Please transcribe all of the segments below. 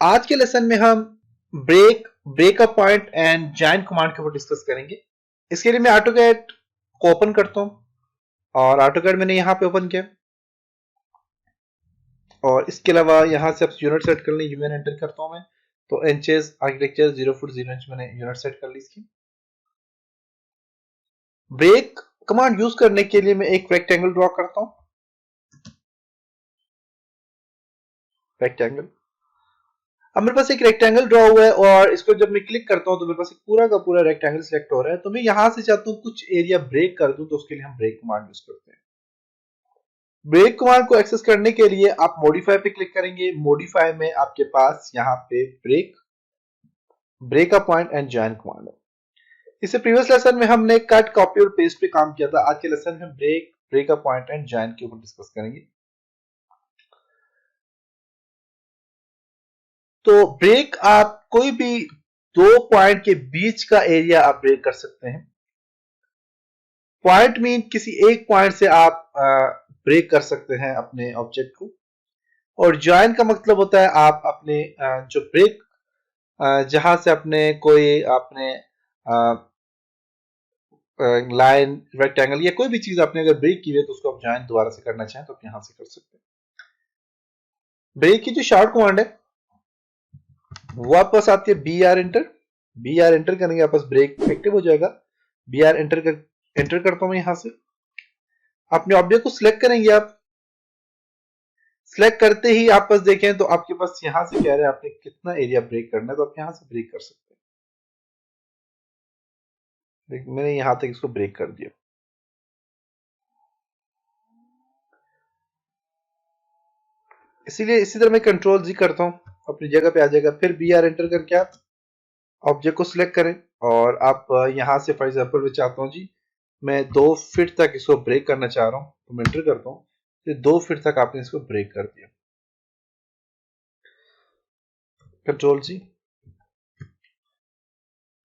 आज के लेसन में हम break break a point and join command के ऊपर डिस्कस करेंगे। इसके लिए मैं ऑटोकैड को ओपन करता हूं और ऑटोकैड मैंने यहां पे ओपन किया और इसके अलावा यहां से आप यूनिट सेट कर लें। यूएन एंटर करता हूं मैं, तो इंचेस आर्किटेक्चर 0 फुट 0 इंच मैंने यूनिट सेट कर ली इसकी। ब्रेक कमांड यूज करने के लिए मैं एक रेक्टेंगल ड्रॉ करता हूं। रेक्टेंगल, अब मेरे पास एक रेक्टेंगल ड्रॉ हुआ है और इसको जब मैं क्लिक करता हूं तो मेरे पास एक पूरा का पूरा रेक्टेंगल सिलेक्ट हो रहा है। तो मैं यहां से चाहता हूं कुछ एरिया ब्रेक कर दूं, तो उसके लिए हम ब्रेक कमांड यूज करते हैं। ब्रेक कमांड को एक्सेस करने के लिए आप मॉडिफाई पे क्लिक करेंगे। मॉडिफाई में आपके पास यहाँ पे break a point and join command है। इससे प्रीवियस लेसन में हमने कट, कॉपी और पेस्ट पे काम किया था। आज के लेसन में break a point and join के ऊपर डिस्कस करेंगे। तो ब्रेक, आप कोई भी दो पॉइंट के बीच का एरिया आप ब्रेक कर सकते हैं। पॉइंट मीन किसी एक पॉइंट से आप ब्रेक कर सकते हैं अपने ऑब्जेक्ट को। और ज्वाइन का मतलब होता है आप अपने जो ब्रेक, जहां से अपने कोई आपने लाइन, रेक्टेंगल या कोई भी चीज आपने अगर ब्रेक की है तो उसको आप ज्वाइन दोबारा से करना चाहें तो आप यहां से कर सकते हैं। ब्रेक की जो शॉर्ट कमांड है वो आपके पास आती है बी आर एंटर करेंगे, आपके पास ब्रेक एक्टिव हो जाएगा। बी आर एंटर करता हूं मैं यहां से। अपने ऑब्जेक्ट को सिलेक्ट करेंगे आप। सिलेक्ट करते ही आप बस देखें तो आपके पास यहां से कह रहे हैं आपने कितना एरिया ब्रेक करना है, तो आप यहां से ब्रेक कर सकते हैं। मैंने यहां तक इसको ब्रेक कर दिया। इसीलिए इसी तरह मैं कंट्रोल जी करता हूं, अपनी जगह पे आ जाएगा। फिर बी आर एंटर करके आप ऑब्जेक्ट को सिलेक्ट करें और आप यहां से फॉर एग्जांपल मैं चाहता हूं जी मैं 2 फीट तक इसको ब्रेक करना चाह रहा हूं, तो मैं एंटर करता हूं। फिर 2 फीट तक आपने इसको ब्रेक कर दिया। कंट्रोल जी।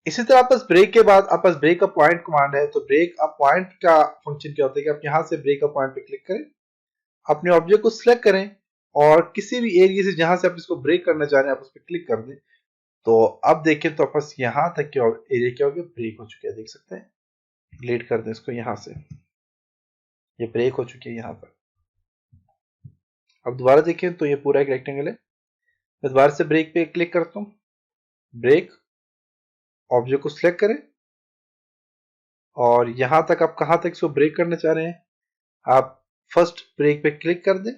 इसी तरह आपस ब्रेक के बाद आपस ब्रेक अ पॉइंट कमांड है। तो ब्रेक अ पॉइंट का फंक्शन क्या होता है कि आप यहां से ब्रेक अ पॉइंट पे क्लिक करें, अपने ऑब्जेक्ट को सिलेक्ट करें और किसी भी एरिया से जहां से आप इसको ब्रेक करना चाह रहे हैं आप उस पर क्लिक कर दें। तो अब देखें तो आपस यहां तक के एरिया क्या हो गया, ब्रेक हो चुके हैं। देख सकते हैं, डिलीट कर दें इसको। यहां से ये ब्रेक हो चुकी है यहां पर। अब दोबारा देखें तो ये पूरा एक रेक्टेंगल है। मैं दोबारा से ब्रेक पे क्लिक करता हूं। ब्रेक, ऑब्जेक्ट को सिलेक्ट करें और यहां तक आप कहां तक इसको ब्रेक करना चाह रहे हैं, आप फर्स्ट ब्रेक पे क्लिक कर दें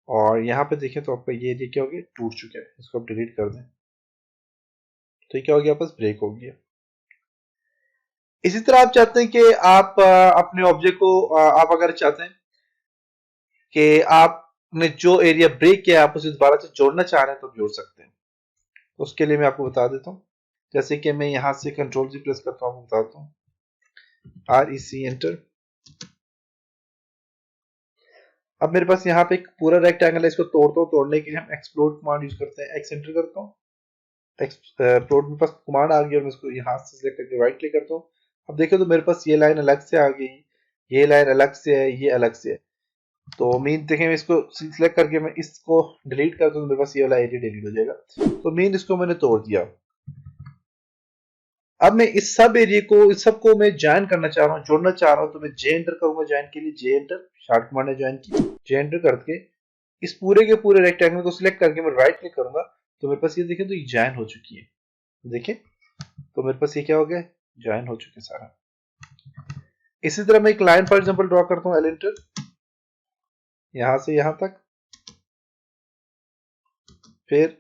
और यहां पे देखें तो आपका ये एरिया क्या हो गया, टूट चुका है। इसको आप डिलीट कर दें तो ये क्या हो गया, बस ब्रेक हो गया। इसी तरह आप चाहते हैं कि आप अपने ऑब्जेक्ट को आप अगर चाहते हैं कि आपने जो एरिया ब्रेक किया आप उसे दोबारा से जोड़ना चाह रहे हैं तो जोड़ सकते हैं। तो उसके लिए मैं आपको बता देता हूं। जैसे कि मैं यहां से कंट्रोल जी प्रेस करता हूं, बताता हूं। REC enter. अब मेरे पास यहाँ पे एक पूरा रेक्टेंगल है, इसको तोड़ता हूँ। तोड़ने के लिए हम एक्सप्लोड कमांड यूज करते हैं। एक्स एंटर करता हूँ। एक्सप्लोड में पास कमांड आ गई और मैं इसको यहाँ से सिलेक्ट करके राइट क्लिक करता हूँ। अब देखो तो मेरे पास ये लाइन अलग से आ गई, ये लाइन अलग से है, ये अलग से है। तो मीन देखें, मैं इसको सिलेक्ट करके मैं इसको डिलीट करता हूँ तो मेरे पास ये वाला एरिया डिलीट हो जाएगा। तो मीन इसको मैंने तोड़ दिया। अब मैं इस सब एरिया को, इस सब को मैं ज्वाइन करना चाह रहा हूँ, जोड़ना चाह रहा हूँ। तो मैं जे एंटर करूंगा ज्वाइन के लिए। जे एंटर शॉर्ट कमांड है ज्वाइन की। जे एंटर करके इस पूरे के पूरे रेक्टेंगल को सिलेक्ट करके मैं राइट क्लिक करूंगा तो मेरे पास ये देखें तो ये ज्वाइन हो चुकी है। देखें तो मेरे पास ये क्या हो गया, ज्वाइन हो चुके सारा। इसी तरह मैं एक लाइन फॉर एग्जांपल ड्रॉ करता हूं। एल एंटर, यहां से यहां तक, फिर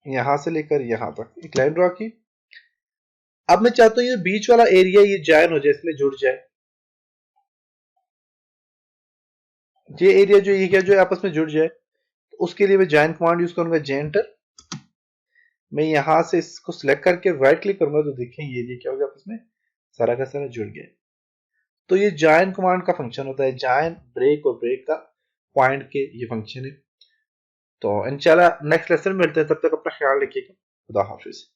यहां से लेकर यहां तक एक लाइन ड्रॉ की। अब मैं चाहता हूं ये बीच वाला एरिया ये ज्वाइन हो जाए, इसमें जुड़ जाए। ये एरिया जो ये क्या जो आपस में जुड़ जाए, तो उसके लिए मैं ज्वाइन कमांड यूज करूंगा। जे एंटर, मैं यहां से इसको सिलेक्ट करके राइट क्लिक करूंगा तो देखें ये एरिया क्या हो गया, आपस में सारा का सारा जुड़ गया। तो ये ज्वाइन कमांड का फंक्शन होता है। ज्वाइन, ब्रेक और ब्रेक का पॉइंट के ये फंक्शन है। तो इंशाल्लाह नेक्स्ट लेसन में मिलते हैं, तब तक अपना ख्याल रखिएगा। खुदा हाफिज।